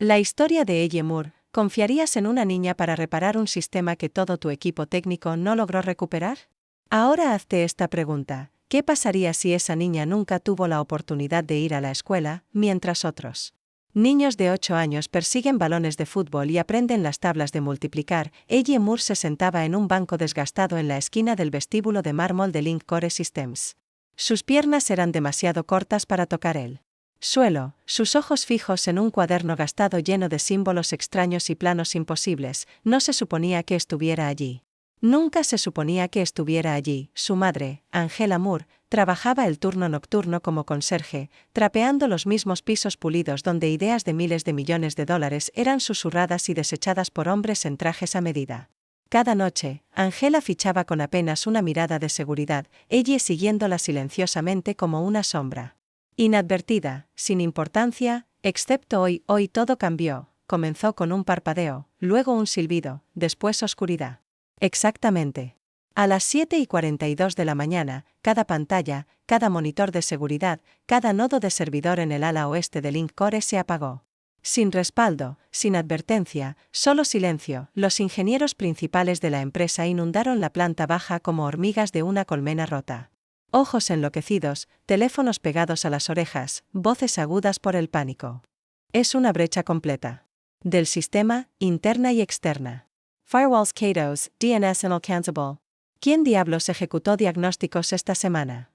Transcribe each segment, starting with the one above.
La historia de Elle Moore. ¿Confiarías en una niña para reparar un sistema que todo tu equipo técnico no logró recuperar? Ahora hazte esta pregunta: ¿qué pasaría si esa niña nunca tuvo la oportunidad de ir a la escuela, mientras otros niños de 8 años persiguen balones de fútbol y aprenden las tablas de multiplicar? Elle Moore se sentaba en un banco desgastado en la esquina del vestíbulo de mármol de Link Core Systems. Sus piernas eran demasiado cortas para tocar el suelo, sus ojos fijos en un cuaderno gastado lleno de símbolos extraños y planos imposibles. No se suponía que estuviera allí. Nunca se suponía que estuviera allí. Su madre, Angela Moore, trabajaba el turno nocturno como conserje, trapeando los mismos pisos pulidos donde ideas de miles de millones de dólares eran susurradas y desechadas por hombres en trajes a medida. Cada noche, Angela fichaba con apenas una mirada de seguridad, ella siguiéndola silenciosamente como una sombra. Inadvertida, sin importancia, excepto hoy. Hoy todo cambió. Comenzó con un parpadeo, luego un silbido, después oscuridad. Exactamente. A las 7:42 de la mañana, cada pantalla, cada monitor de seguridad, cada nodo de servidor en el ala oeste de Link Core se apagó. Sin respaldo, sin advertencia, solo silencio. Los ingenieros principales de la empresa inundaron la planta baja como hormigas de una colmena rota. Ojos enloquecidos, teléfonos pegados a las orejas, voces agudas por el pánico. Es una brecha completa. Del sistema, interna y externa. Firewalls Katos, DNS inalcanzable. ¿Quién diablos ejecutó diagnósticos esta semana?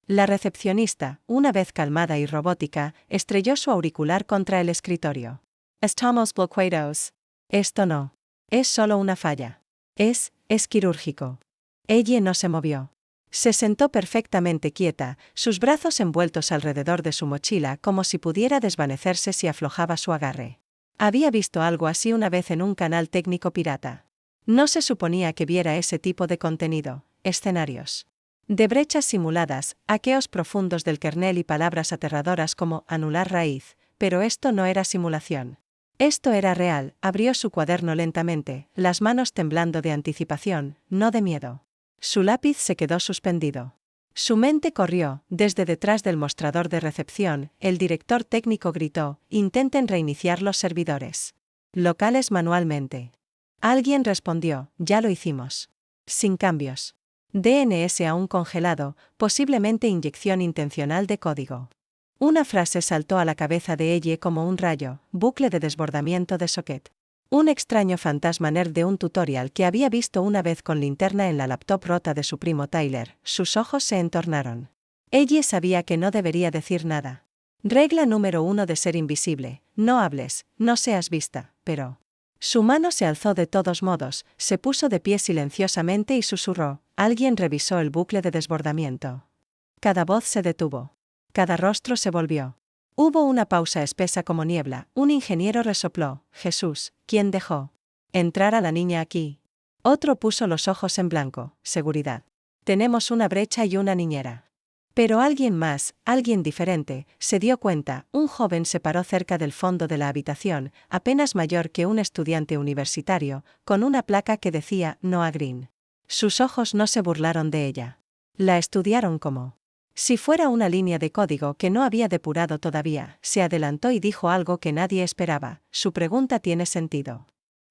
La recepcionista, una vez calmada y robótica, estrelló su auricular contra el escritorio. Estamos bloqueados. Esto no. Es solo una falla. Es quirúrgico. Ella no se movió. Se sentó perfectamente quieta, sus brazos envueltos alrededor de su mochila como si pudiera desvanecerse si aflojaba su agarre. Había visto algo así una vez en un canal técnico pirata. No se suponía que viera ese tipo de contenido, escenarios de brechas simuladas, hackeos profundos del kernel y palabras aterradoras como anular raíz, pero esto no era simulación. Esto era real. Abrió su cuaderno lentamente, las manos temblando de anticipación, no de miedo. Su lápiz se quedó suspendido. Su mente corrió. Desde detrás del mostrador de recepción, el director técnico gritó: intenten reiniciar los servidores locales manualmente. Alguien respondió: ya lo hicimos. Sin cambios. DNS aún congelado, posiblemente inyección intencional de código. Una frase saltó a la cabeza de ella como un rayo: bucle de desbordamiento de socket. Un extraño fantasma nerd de un tutorial que había visto una vez con linterna en la laptop rota de su primo Tyler. Sus ojos se entornaron. Ella sabía que no debería decir nada. Regla número 1 de ser invisible: no hables, no seas vista, pero... Su mano se alzó de todos modos, se puso de pie silenciosamente y susurró. Alguien revisó el bucle de desbordamiento. Cada voz se detuvo. Cada rostro se volvió. Hubo una pausa espesa como niebla. Un ingeniero resopló: Jesús, ¿quién dejó entrar a la niña aquí? Otro puso los ojos en blanco: seguridad. Tenemos una brecha y una niñera. Pero alguien más, alguien diferente, se dio cuenta. Un joven se paró cerca del fondo de la habitación, apenas mayor que un estudiante universitario, con una placa que decía No a Green. Sus ojos no se burlaron de ella. La estudiaron como si fuera una línea de código que no había depurado todavía. Se adelantó y dijo algo que nadie esperaba: su pregunta tiene sentido.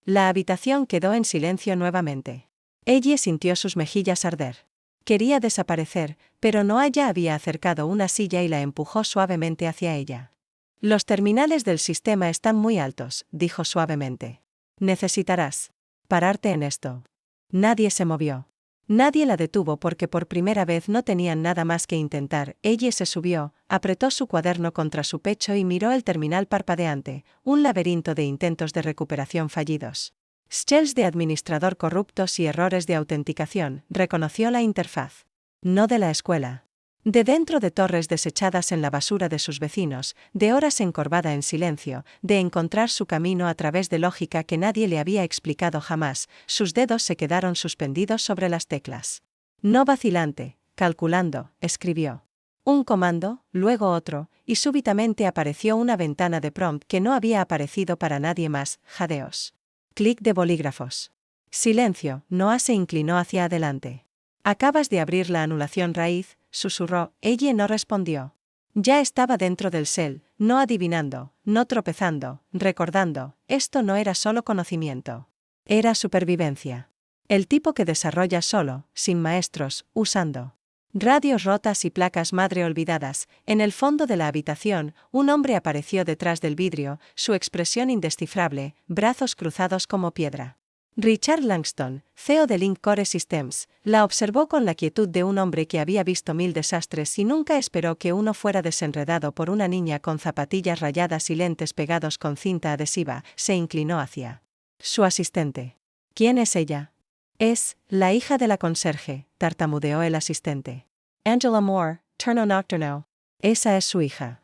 La habitación quedó en silencio nuevamente. Ella sintió sus mejillas arder. Quería desaparecer, pero Noah ya había acercado una silla y la empujó suavemente hacia ella. Los terminales del sistema están muy altos, dijo suavemente. Necesitarás pararte en esto. Nadie se movió. Nadie la detuvo porque por primera vez no tenían nada más que intentar. Ella se subió, apretó su cuaderno contra su pecho y miró el terminal parpadeante, un laberinto de intentos de recuperación fallidos. Shells de administrador corruptos y errores de autenticación. Reconoció la interfaz. No de la escuela. De dentro de torres desechadas en la basura de sus vecinos, de horas encorvada en silencio, de encontrar su camino a través de lógica que nadie le había explicado jamás. Sus dedos se quedaron suspendidos sobre las teclas. No vacilante, calculando, escribió. Un comando, luego otro, y súbitamente apareció una ventana de prompt que no había aparecido para nadie más. Jadeos. Clic de bolígrafos. Silencio. Noah se inclinó hacia adelante. Acabas de abrir la anulación raíz, susurró. Ella no respondió. Ya estaba dentro del cel, no adivinando, no tropezando, recordando, esto no era solo conocimiento. Era supervivencia. El tipo que desarrolla solo, sin maestros, usando radios rotas y placas madre olvidadas. En el fondo de la habitación, un hombre apareció detrás del vidrio, su expresión indescifrable, brazos cruzados como piedra. Richard Langston, CEO de Link Core Systems, la observó con la quietud de un hombre que había visto 1000 desastres y nunca esperó que uno fuera desenredado por una niña con zapatillas rayadas y lentes pegados con cinta adhesiva. Se inclinó hacia su asistente. ¿Quién es ella? Es la hija de la conserje, tartamudeó el asistente. Angela Moore, turno nocturno. Esa es su hija.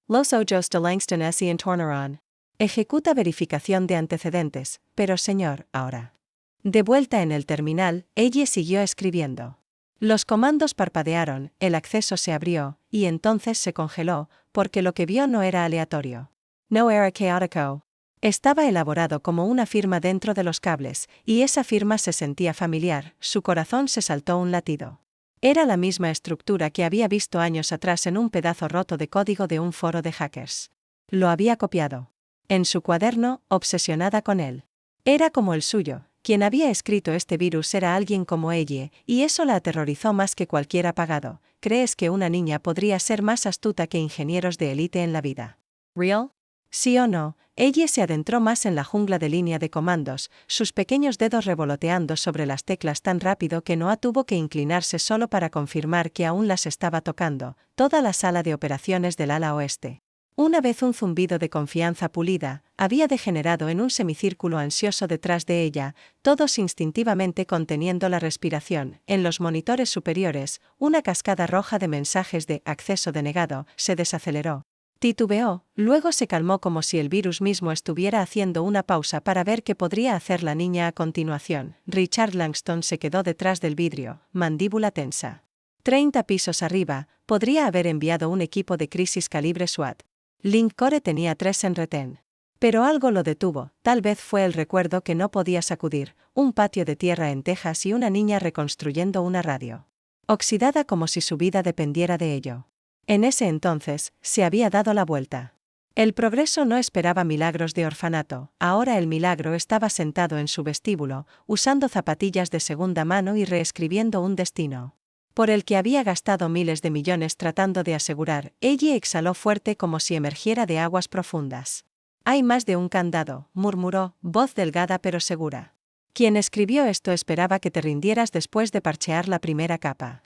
Los ojos de Langston se entornaron. Ejecuta verificación de antecedentes, pero señor, ahora. De vuelta en el terminal, ella siguió escribiendo. Los comandos parpadearon, el acceso se abrió, y entonces se congeló, porque lo que vio no era aleatorio. No era caótico. Estaba elaborado como una firma dentro de los cables, y esa firma se sentía familiar, su corazón se saltó un latido. Era la misma estructura que había visto años atrás en un pedazo roto de código de un foro de hackers. Lo había copiado. En su cuaderno, obsesionada con él. Era como el suyo, quien había escrito este virus era alguien como ella, y eso la aterrorizó más que cualquier apagado. ¿Crees que una niña podría ser más astuta que ingenieros de élite en la vida real? Sí o no, ella se adentró más en la jungla de línea de comandos, sus pequeños dedos revoloteando sobre las teclas tan rápido que Noah tuvo que inclinarse solo para confirmar que aún las estaba tocando, toda la sala de operaciones del ala oeste. Una vez un zumbido de confianza pulida, había degenerado en un semicírculo ansioso detrás de ella, todos instintivamente conteniendo la respiración. En los monitores superiores, una cascada roja de mensajes de acceso denegado se desaceleró. Titubeó, luego se calmó como si el virus mismo estuviera haciendo una pausa para ver qué podría hacer la niña a continuación. Richard Langston se quedó detrás del vidrio, mandíbula tensa. 30 pisos arriba, podría haber enviado un equipo de crisis calibre SWAT. Link Core tenía 3 en retén. Pero algo lo detuvo, tal vez fue el recuerdo que no podía sacudir, un patio de tierra en Texas y una niña reconstruyendo una radio. Oxidada como si su vida dependiera de ello. En ese entonces, se había dado la vuelta. El progreso no esperaba milagros de orfanato, ahora el milagro estaba sentado en su vestíbulo, usando zapatillas de segunda mano y reescribiendo un destino por el que había gastado miles de millones tratando de asegurar. Ella exhaló fuerte como si emergiera de aguas profundas. Hay más de un candado, murmuró, voz delgada pero segura. Quien escribió esto esperaba que te rindieras después de parchear la primera capa.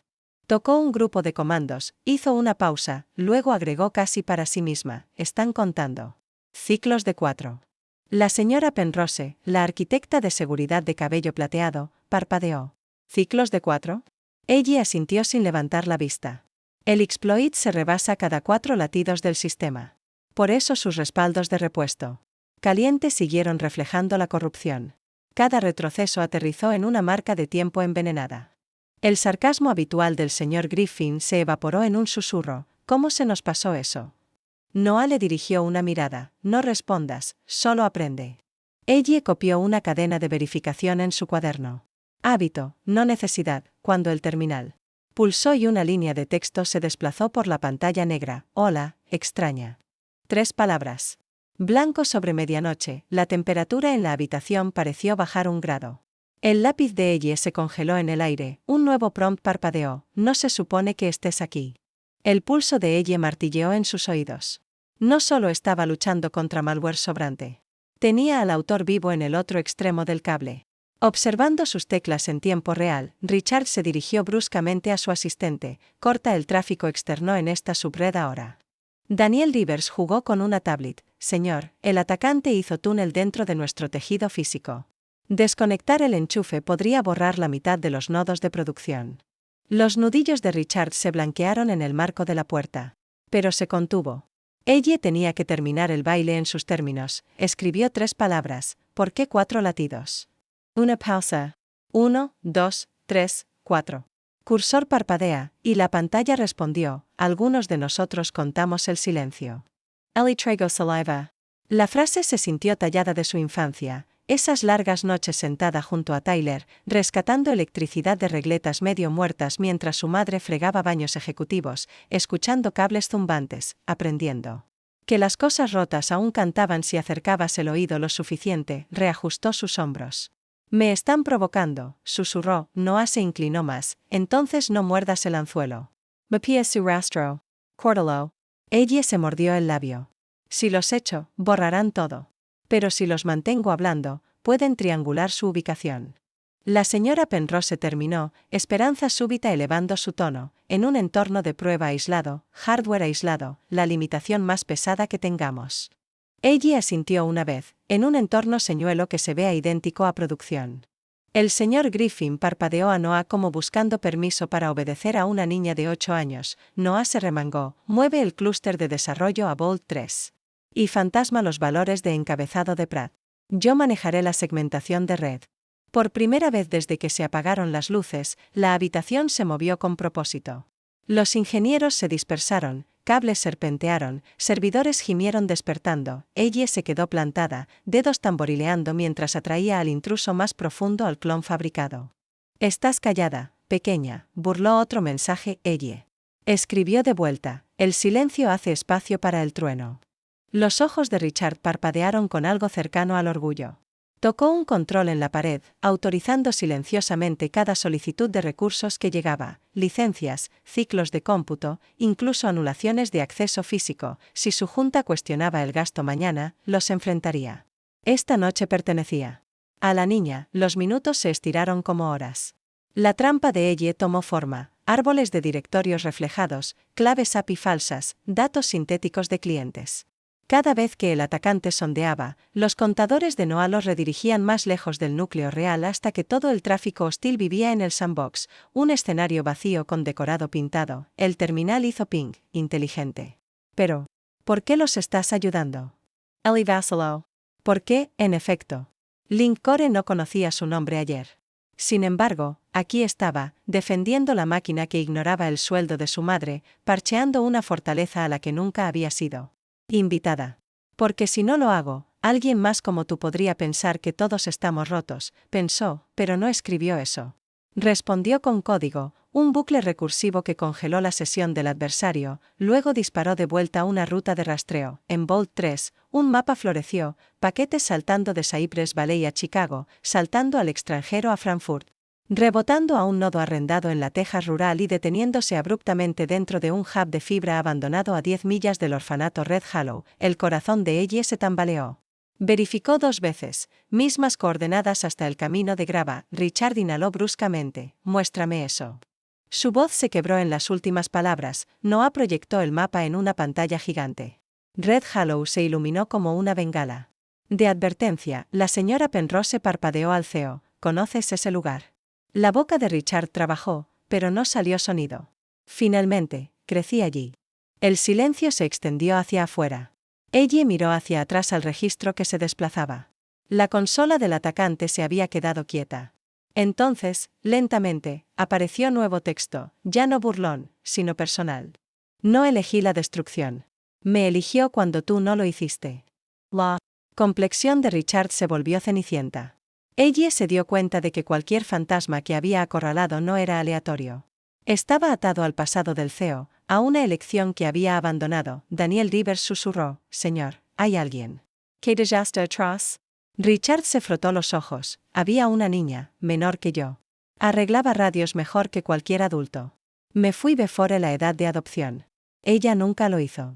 Tocó un grupo de comandos, hizo una pausa, luego agregó casi para sí misma, están contando. Ciclos de 4. La señora Penrose, la arquitecta de seguridad de cabello plateado, parpadeó. ¿Ciclos de 4? Ella asintió sin levantar la vista. El exploit se rebasa cada 4 latidos del sistema. Por eso sus respaldos de repuesto caliente siguieron reflejando la corrupción. Cada retroceso aterrizó en una marca de tiempo envenenada. El sarcasmo habitual del señor Griffin se evaporó en un susurro. ¿Cómo se nos pasó eso? Noah le dirigió una mirada. No respondas, solo aprende. Ella copió una cadena de verificación en su cuaderno. Hábito, no necesidad, cuando el terminal pulsó y una línea de texto se desplazó por la pantalla negra. Hola, extraña. 3 palabras. Blanco sobre medianoche, la temperatura en la habitación pareció bajar 1 grado. El lápiz de ella se congeló en el aire, un nuevo prompt parpadeó, no se supone que estés aquí. El pulso de ella martilleó en sus oídos. No solo estaba luchando contra malware sobrante. Tenía al autor vivo en el otro extremo del cable. Observando sus teclas en tiempo real, Richard se dirigió bruscamente a su asistente. Corta el tráfico externo en esta subred ahora. Daniel Rivers jugó con una tablet. Señor, el atacante hizo túnel dentro de nuestro tejido físico. Desconectar el enchufe podría borrar la mitad de los nodos de producción. Los nudillos de Richard se blanquearon en el marco de la puerta. Pero se contuvo. Ella tenía que terminar el baile en sus términos. Escribió 3 palabras. ¿Por qué 4 latidos? Una pausa. 1, 2, 3, 4. Cursor parpadea, y la pantalla respondió, algunos de nosotros contamos el silencio. Ellie tragó saliva. La frase se sintió tallada de su infancia, esas largas noches sentada junto a Tyler, rescatando electricidad de regletas medio muertas mientras su madre fregaba baños ejecutivos, escuchando cables zumbantes, aprendiendo Que las cosas rotas aún cantaban si acercabas el oído lo suficiente, reajustó sus hombros. Me están provocando, susurró, Noah se inclinó más, entonces no muerdas el anzuelo. Me pies su rastro. Córtalo. Ella se mordió el labio. Si los echo, borrarán todo. Pero si los mantengo hablando, pueden triangular su ubicación. La señora Penrose terminó, esperanza súbita elevando su tono, en un entorno de prueba aislado, hardware aislado, la limitación más pesada que tengamos. Ella asintió una vez, en un entorno señuelo que se vea idéntico a producción. El señor Griffin parpadeó a Noah como buscando permiso para obedecer a una niña de 8 años. Noah se remangó, mueve el clúster de desarrollo a Bolt 3. Y fantasma los valores de encabezado de Pratt. Yo manejaré la segmentación de red. Por primera vez desde que se apagaron las luces, la habitación se movió con propósito. Los ingenieros se dispersaron, cables serpentearon, servidores gimieron despertando, ella se quedó plantada, dedos tamborileando mientras atraía al intruso más profundo al clon fabricado. Estás callada, pequeña, burló otro mensaje ella. Escribió de vuelta, el silencio hace espacio para el trueno. Los ojos de Richard parpadearon con algo cercano al orgullo. Tocó un control en la pared, autorizando silenciosamente cada solicitud de recursos que llegaba, licencias, ciclos de cómputo, incluso anulaciones de acceso físico. Si su junta cuestionaba el gasto mañana, los enfrentaría. Esta noche pertenecía a la niña. Los minutos se estiraron como horas. La trampa de ella tomó forma, árboles de directorios reflejados, claves API falsas, datos sintéticos de clientes. Cada vez que el atacante sondeaba, los contadores de Noah los redirigían más lejos del núcleo real hasta que todo el tráfico hostil vivía en el sandbox, un escenario vacío con decorado pintado. El terminal hizo ping, inteligente. Pero, ¿por qué los estás ayudando? Ellie vaciló. ¿Por qué, en efecto? Link Core no conocía su nombre ayer. Sin embargo, aquí estaba, defendiendo la máquina que ignoraba el sueldo de su madre, parcheando una fortaleza a la que nunca había sido invitada. Porque si no lo hago, alguien más como tú podría pensar que todos estamos rotos, pensó, pero no escribió eso. Respondió con código, un bucle recursivo que congeló la sesión del adversario, luego disparó de vuelta una ruta de rastreo. En Bolt 3, un mapa floreció, paquetes saltando de Cypress Valley a Chicago, saltando al extranjero a Frankfurt, rebotando a un nodo arrendado en la Texas rural y deteniéndose abruptamente dentro de un hub de fibra abandonado a 10 millas del orfanato Red Hollow. El corazón de ella se tambaleó. Verificó 2 veces, mismas coordenadas hasta el camino de grava. Richard inhaló bruscamente, muéstrame eso. Su voz se quebró en las últimas palabras. Noah proyectó el mapa en una pantalla gigante. Red Hollow se iluminó como una bengala. De advertencia, la señora Penrose parpadeó al CEO. ¿Conoces ese lugar? La boca de Richard trabajó, pero no salió sonido. Finalmente, crecí allí. El silencio se extendió hacia afuera. Ella miró hacia atrás al registro que se desplazaba. La consola del atacante se había quedado quieta. Entonces, lentamente, apareció nuevo texto, ya no burlón, sino personal. No elegí la destrucción. Me eligió cuando tú no lo hiciste. La complexión de Richard se volvió cenicienta. Ella se dio cuenta de que cualquier fantasma que había acorralado no era aleatorio. Estaba atado al pasado del CEO, a una elección que había abandonado. Daniel Rivers susurró, señor, ¿hay alguien que dejaste atrás? Richard se frotó los ojos. Había una niña, menor que yo. Arreglaba radios mejor que cualquier adulto. Me fui before la edad de adopción. Ella nunca lo hizo.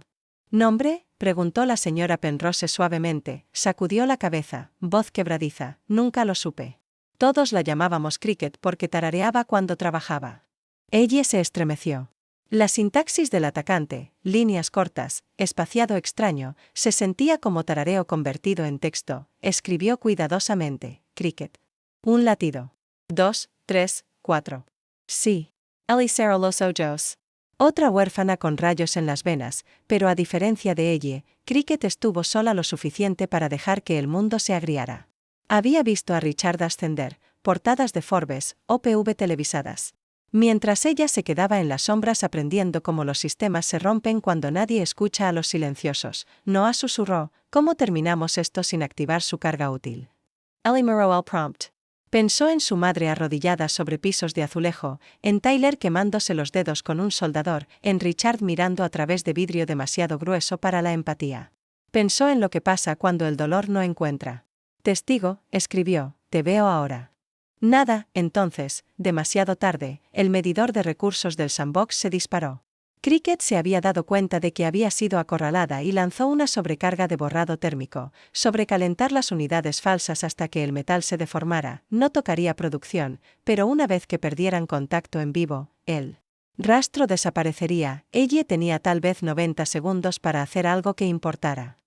¿Nombre? Preguntó la señora Penrose suavemente, sacudió la cabeza, voz quebradiza, nunca lo supe. Todos la llamábamos Cricket porque tarareaba cuando trabajaba. Ella se estremeció. La sintaxis del atacante, líneas cortas, espaciado extraño, se sentía como tarareo convertido en texto. Escribió cuidadosamente, Cricket. Un latido. 2, 3, 4. Sí. Ellie cerró los ojos. Otra huérfana con rayos en las venas, pero a diferencia de ella, Cricket estuvo sola lo suficiente para dejar que el mundo se agriara. Había visto a Richard ascender, portadas de Forbes, OPV televisadas. Mientras ella se quedaba en las sombras aprendiendo cómo los sistemas se rompen cuando nadie escucha a los silenciosos, Noah susurró, ¿cómo terminamos esto sin activar su carga útil? Ellie miró al prompt. Pensó en su madre arrodillada sobre pisos de azulejo, en Tyler quemándose los dedos con un soldador, en Richard mirando a través de vidrio demasiado grueso para la empatía. Pensó en lo que pasa cuando el dolor no encuentra testigo, escribió, te veo ahora. Nada, entonces, demasiado tarde, el medidor de recursos del sandbox se disparó. Cricket se había dado cuenta de que había sido acorralada y lanzó una sobrecarga de borrado térmico. Sobrecalentar las unidades falsas hasta que el metal se deformara no tocaría producción, pero una vez que perdieran contacto en vivo, el rastro desaparecería. Ellie tenía tal vez 90 segundos para hacer algo que importara.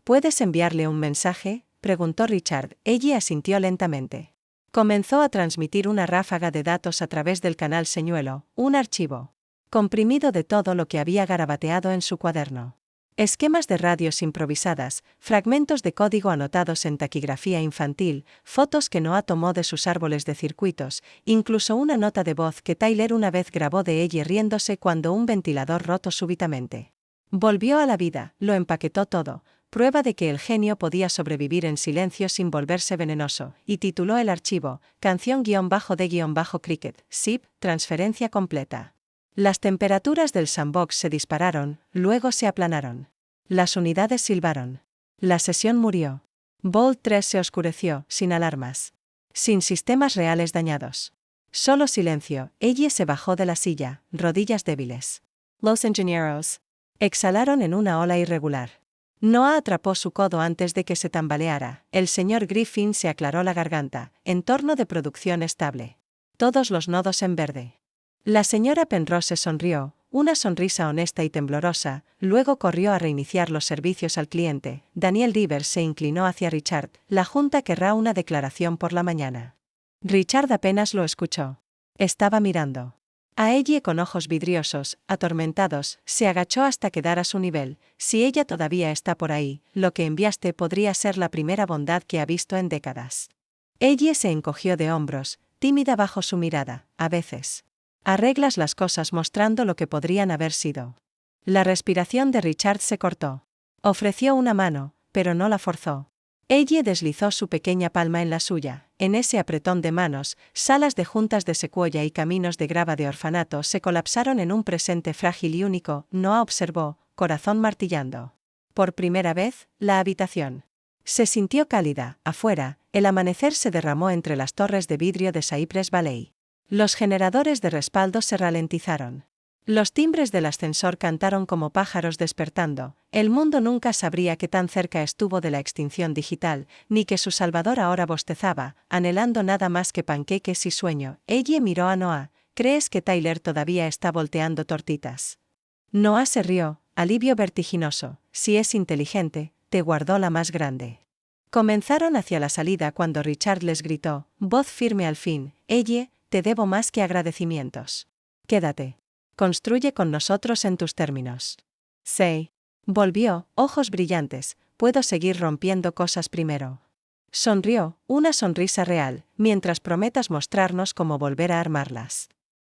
¿Puedes enviarle un mensaje?, preguntó Richard. Ellie asintió lentamente. Comenzó a transmitir una ráfaga de datos a través del canal señuelo, un archivo comprimido de todo lo que había garabateado en su cuaderno. Esquemas de radios improvisadas, fragmentos de código anotados en taquigrafía infantil, fotos que Noah tomó de sus árboles de circuitos, incluso una nota de voz que Tyler una vez grabó de ella riéndose cuando un ventilador roto súbitamente volvió a la vida. Lo empaquetó todo, prueba de que el genio podía sobrevivir en silencio sin volverse venenoso, y tituló el archivo, canción-de-cricket, zip, transferencia completa. Las temperaturas del sandbox se dispararon, luego se aplanaron. Las unidades silbaron. La sesión murió. Vault 3 se oscureció, sin alarmas. Sin sistemas reales dañados. Solo silencio. Ellie se bajó de la silla, rodillas débiles. Los ingenieros exhalaron en una ola irregular. Noah atrapó su codo antes de que se tambaleara. El señor Griffin se aclaró la garganta. Entorno de producción estable. Todos los nodos en verde. La señora Penrose sonrió, una sonrisa honesta y temblorosa, luego corrió a reiniciar los servicios al cliente. Daniel Rivers se inclinó hacia Richard. La junta querrá una declaración por la mañana. Richard apenas lo escuchó. Estaba mirando a Ellie con ojos vidriosos, atormentados. Se agachó hasta quedar a su nivel. Si ella todavía está por ahí, lo que enviaste podría ser la primera bondad que ha visto en décadas. Ellie se encogió de hombros, tímida bajo su mirada. A veces arreglas las cosas mostrando lo que podrían haber sido. La respiración de Richard se cortó. Ofreció una mano, pero no la forzó. Ellie deslizó su pequeña palma en la suya. En ese apretón de manos, salas de juntas de secuoya y caminos de grava de orfanato se colapsaron en un presente frágil y único. Noah observó, corazón martillando. Por primera vez, la habitación se sintió cálida. Afuera, el amanecer se derramó entre las torres de vidrio de Cypress Valley. Los generadores de respaldo se ralentizaron. Los timbres del ascensor cantaron como pájaros despertando. El mundo nunca sabría que tan cerca estuvo de la extinción digital, ni que su salvador ahora bostezaba, anhelando nada más que panqueques y sueño. Ellie miró a Noah. ¿Crees que Tyler todavía está volteando tortitas? Noah se rió, alivio vertiginoso. Si es inteligente, te guardó la más grande. Comenzaron hacia la salida cuando Richard les gritó, voz firme al fin, Ellie, te debo más que agradecimientos. Quédate. Construye con nosotros en tus términos. Say. Volvió, ojos brillantes, puedo seguir rompiendo cosas primero. Sonrió, una sonrisa real, mientras prometas mostrarnos cómo volver a armarlas.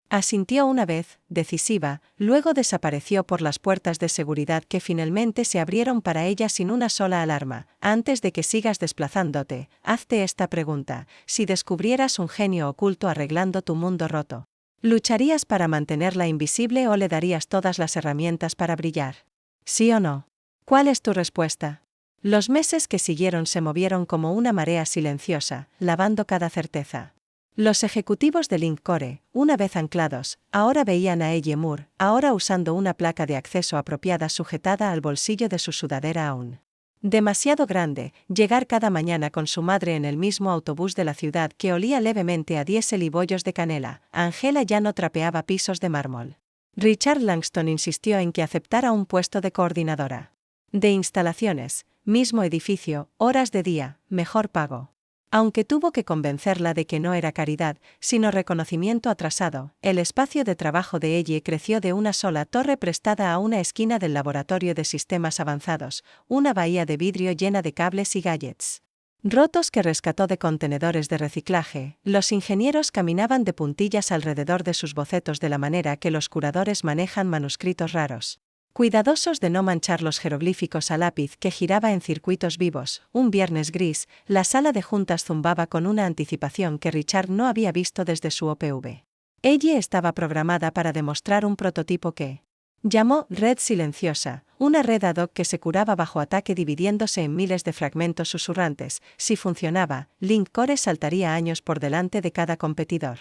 Asintió una vez, decisiva, luego desapareció por las puertas de seguridad que finalmente se abrieron para ella sin una sola alarma. Antes de que sigas desplazándote, hazte esta pregunta: si descubrieras un genio oculto arreglando tu mundo roto, ¿lucharías para mantenerla invisible o le darías todas las herramientas para brillar? ¿Sí o no? ¿Cuál es tu respuesta? Los meses que siguieron se movieron como una marea silenciosa, lavando cada certeza. Los ejecutivos de Link Core, una vez anclados, ahora veían a Ellie Moore, ahora usando una placa de acceso apropiada sujetada al bolsillo de su sudadera aún demasiado grande, llegar cada mañana con su madre en el mismo autobús de la ciudad que olía levemente a diésel y bollos de canela. Angela ya no trapeaba pisos de mármol. Richard Langston insistió en que aceptara un puesto de coordinadora de instalaciones, mismo edificio, horas de día, mejor pago. Aunque tuvo que convencerla de que no era caridad, sino reconocimiento atrasado, el espacio de trabajo de Ellie creció de una sola torre prestada a una esquina del laboratorio de sistemas avanzados, una bahía de vidrio llena de cables y gadgets rotos que rescató de contenedores de reciclaje. Los ingenieros caminaban de puntillas alrededor de sus bocetos de la manera que los curadores manejan manuscritos raros. Cuidadosos de no manchar los jeroglíficos a lápiz que giraba en circuitos vivos, un viernes gris, la sala de juntas zumbaba con una anticipación que Richard no había visto desde su OPV. Ella estaba programada para demostrar un prototipo que llamó red silenciosa, una red ad hoc que se curaba bajo ataque dividiéndose en miles de fragmentos susurrantes. Si funcionaba, Link Core saltaría años por delante de cada competidor.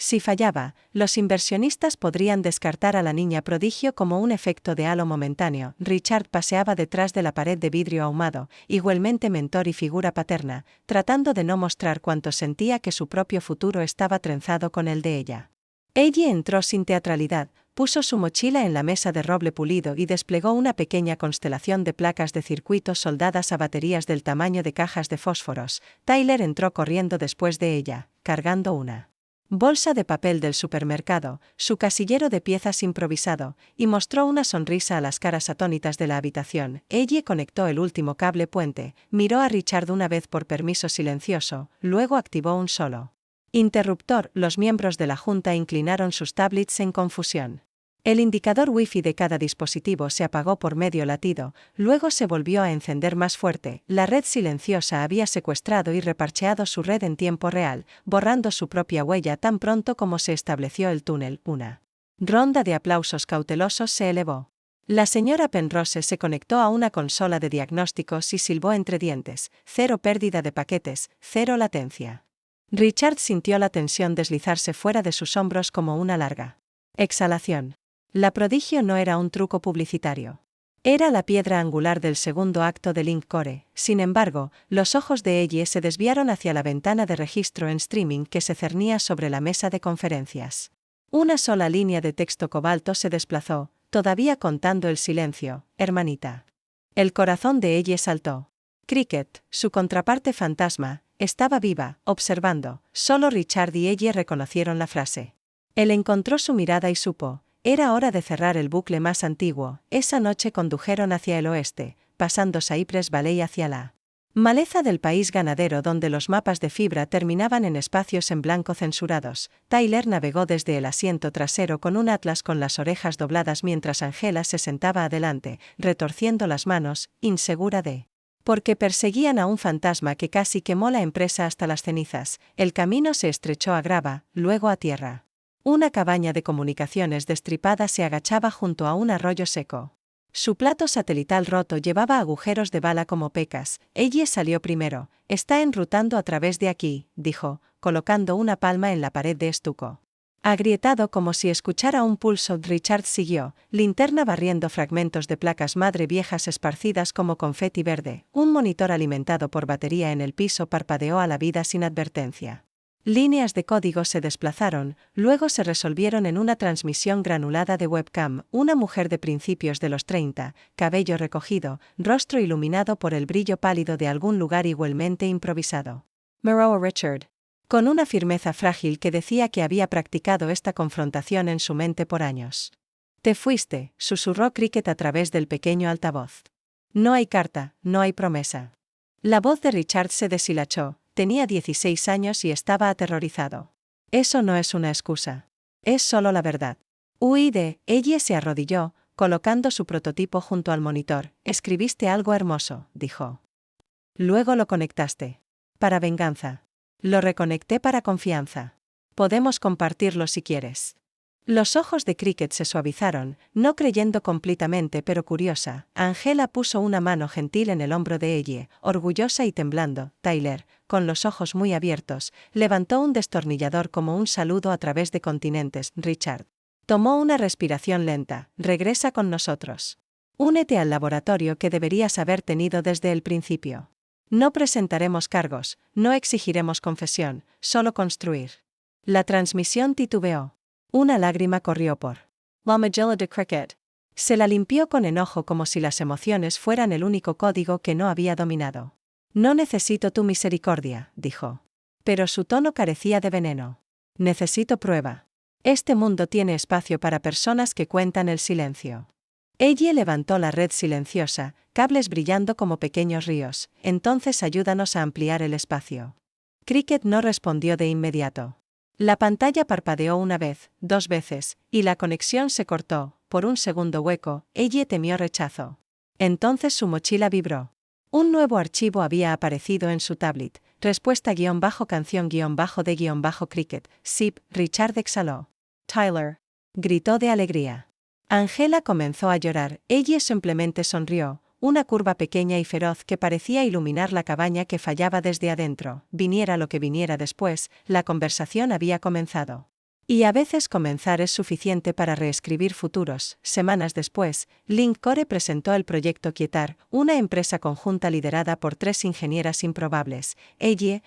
Si fallaba, los inversionistas podrían descartar a la niña prodigio como un efecto de halo momentáneo. Richard paseaba detrás de la pared de vidrio ahumado, igualmente mentor y figura paterna, tratando de no mostrar cuánto sentía que su propio futuro estaba trenzado con el de ella. Ella entró sin teatralidad, puso su mochila en la mesa de roble pulido y desplegó una pequeña constelación de placas de circuitos soldadas a baterías del tamaño de cajas de fósforos. Tyler entró corriendo después de ella, cargando una bolsa de papel del supermercado, su casillero de piezas improvisado, y mostró una sonrisa a las caras atónitas de la habitación. Ella conectó el último cable puente, miró a Richard una vez por permiso silencioso, luego activó un solo interruptor. Los miembros de la junta inclinaron sus tablets en confusión. El indicador Wi-Fi de cada dispositivo se apagó por medio latido, luego se volvió a encender más fuerte. La red silenciosa había secuestrado y reparcheado su red en tiempo real, borrando su propia huella tan pronto como se estableció el túnel. Una ronda de aplausos cautelosos se elevó. La señora Penrose se conectó a una consola de diagnósticos y silbó entre dientes: cero pérdida de paquetes, cero latencia. Richard sintió la tensión deslizarse fuera de sus hombros como una larga exhalación. La prodigio no era un truco publicitario. Era la piedra angular del segundo acto de Link Core. Sin embargo, los ojos de ella se desviaron hacia la ventana de registro en streaming que se cernía sobre la mesa de conferencias. Una sola línea de texto cobalto se desplazó, todavía contando el silencio: hermanita. El corazón de ella saltó. Cricket, su contraparte fantasma, estaba viva, observando. Solo Richard y ella reconocieron la frase. Él encontró su mirada y supo: era hora de cerrar el bucle más antiguo. Esa noche condujeron hacia el oeste, pasando Cypress Valley hacia la maleza del país ganadero donde los mapas de fibra terminaban en espacios en blanco censurados. Tyler navegó desde el asiento trasero con un atlas con las orejas dobladas mientras Angela se sentaba adelante, retorciendo las manos, insegura de porque perseguían a un fantasma que casi quemó la empresa hasta las cenizas. El camino se estrechó a grava, luego a tierra. Una cabaña de comunicaciones destripada se agachaba junto a un arroyo seco. Su plato satelital roto llevaba agujeros de bala como pecas. Ella salió primero. Está enrutando a través de aquí, dijo, colocando una palma en la pared de estuco. Agrietado como si escuchara un pulso, Richard siguió, linterna barriendo fragmentos de placas madre viejas esparcidas como confeti verde. Un monitor alimentado por batería en el piso parpadeó a la vida sin advertencia. Líneas de código se desplazaron, luego se resolvieron en una transmisión granulada de webcam. Una mujer de principios de los 30, cabello recogido, rostro iluminado por el brillo pálido de algún lugar igualmente improvisado. Miró a Richard con una firmeza frágil que decía que había practicado esta confrontación en su mente por años. Te fuiste, susurró Cricket a través del pequeño altavoz. No hay carta, no hay promesa. La voz de Richard se deshilachó. Tenía 16 años y estaba aterrorizado. Eso no es una excusa. Es solo la verdad. Ella se arrodilló, colocando su prototipo junto al monitor. Escribiste algo hermoso, dijo. Luego lo conectaste. Para venganza. Lo reconecté para confianza. Podemos compartirlo si quieres. Los ojos de Cricket se suavizaron, no creyendo completamente pero curiosa. Angela puso una mano gentil en el hombro de ella, orgullosa y temblando. Tyler, con los ojos muy abiertos, levantó un destornillador como un saludo a través de continentes. Richard tomó una respiración lenta. Regresa con nosotros. Únete al laboratorio que deberías haber tenido desde el principio. No presentaremos cargos, no exigiremos confesión, solo construir. La transmisión titubeó. Una lágrima corrió por la mejilla de Cricket. Se la limpió con enojo como si las emociones fueran el único código que no había dominado. No necesito tu misericordia, dijo. Pero su tono carecía de veneno. Necesito prueba. Este mundo tiene espacio para personas que cuentan el silencio. Ella levantó la red silenciosa, cables brillando como pequeños ríos. Entonces ayúdanos a ampliar el espacio. Cricket no respondió de inmediato. La pantalla parpadeó una vez, 2 veces, y la conexión se cortó. por un segundo hueco, ella temió rechazo. Entonces su mochila vibró. Un nuevo archivo había aparecido en su tablet. Respuesta-canción-de-cricket. Zip, Richard exhaló. Tyler. Gritó de alegría. Angela comenzó a llorar. Ella simplemente sonrió, una curva pequeña y feroz que parecía iluminar la cabaña que fallaba desde adentro. Viniera lo que viniera después, la conversación había comenzado. Y a veces comenzar es suficiente para reescribir futuros. Semanas después, Linkcore presentó el proyecto Quietar, una empresa conjunta liderada por 3 ingenieras improbables.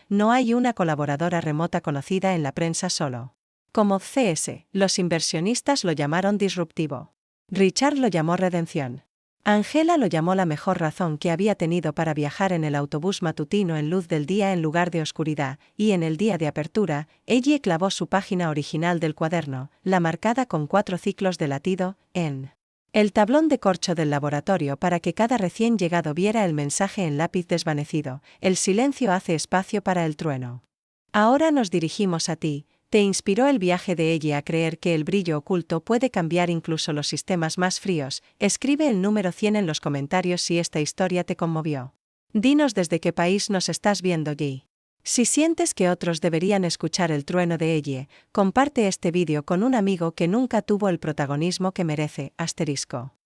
No hay una colaboradora remota conocida en la prensa solo. Como CS, los inversionistas lo llamaron disruptivo. Richard lo llamó redención. Angela lo llamó la mejor razón que había tenido para viajar en el autobús matutino en luz del día en lugar de oscuridad, y en el día de apertura, ella clavó su página original del cuaderno, la marcada con 4 ciclos de latido, en el tablón de corcho del laboratorio para que cada recién llegado viera el mensaje en lápiz desvanecido: el silencio hace espacio para el trueno. Ahora nos dirigimos a ti. ¿Te inspiró el viaje de ella a creer que el brillo oculto puede cambiar incluso los sistemas más fríos? Escribe el número 100 en los comentarios si esta historia te conmovió. Dinos desde qué país nos estás viendo allí. Si sientes que otros deberían escuchar el trueno de ella, comparte este vídeo con un amigo que nunca tuvo el protagonismo que merece. *.